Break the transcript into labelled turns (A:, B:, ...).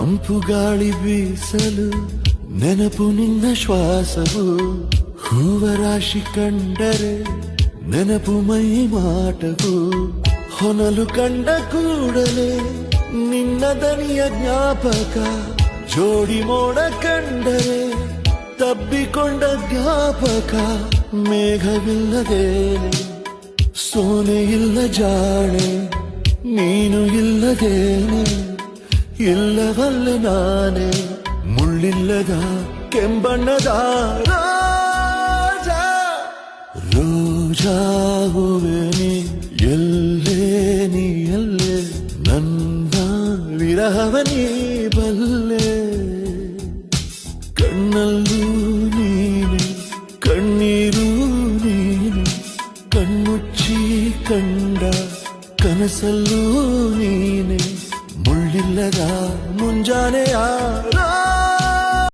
A: ತಂಪು ಗಾಳಿ ಬೀಸಲು ನೆನಪು ನಿನ್ನ ಶ್ವಾಸವು ಹೂವರಾಶಿ ಕಂಡರೆ ನೆನಪು ಮೈ ಮಾಟವು ಹೊನಲು ಕಂಡ ಕೂಡಲೇ ನಿನ್ನ ದನಿಯ ಜ್ಞಾಪಕ ಜೋಡಿ ಮೋಡ ಕಂಡರೆ ತಬ್ಬಿಕೊಂಡ ಜ್ಞಾಪಕ ಮೇಘವಿಲ್ಲದೇನೆ ಸೋನೆ ಇಲ್ಲ ಜಾಣೆ ನೀನು ಇಲ್ಲದೇನೆ ಇಲ್ಲವಲ್ಲ ನಾನೇ ಮುಳ್ಳಿಲ್ಲದ ಕೆಂಬಣ್ಣದ ರೋಜಾ ರೋಜಾ ಹೂವೆ ನೀ ಎಲ್ಲೇ ನೀ ಎಲ್ಲೇ ನನ್ನ ವಿರಹವ ನೀ ಬಲ್ಲೆ ಕಣ್ಣಲ್ಲೂ ನೀನೆ ಕಣ್ಣೀರು ನೀನೆ ಕಣ್ಮುಚ್ಚಿ ಕಂಡ ಕನಸಲ್ಲೂ ನೀನೆ ಮುಳ್ಳಿಲ್ಲದ ಮುಂಜಾನೆಯ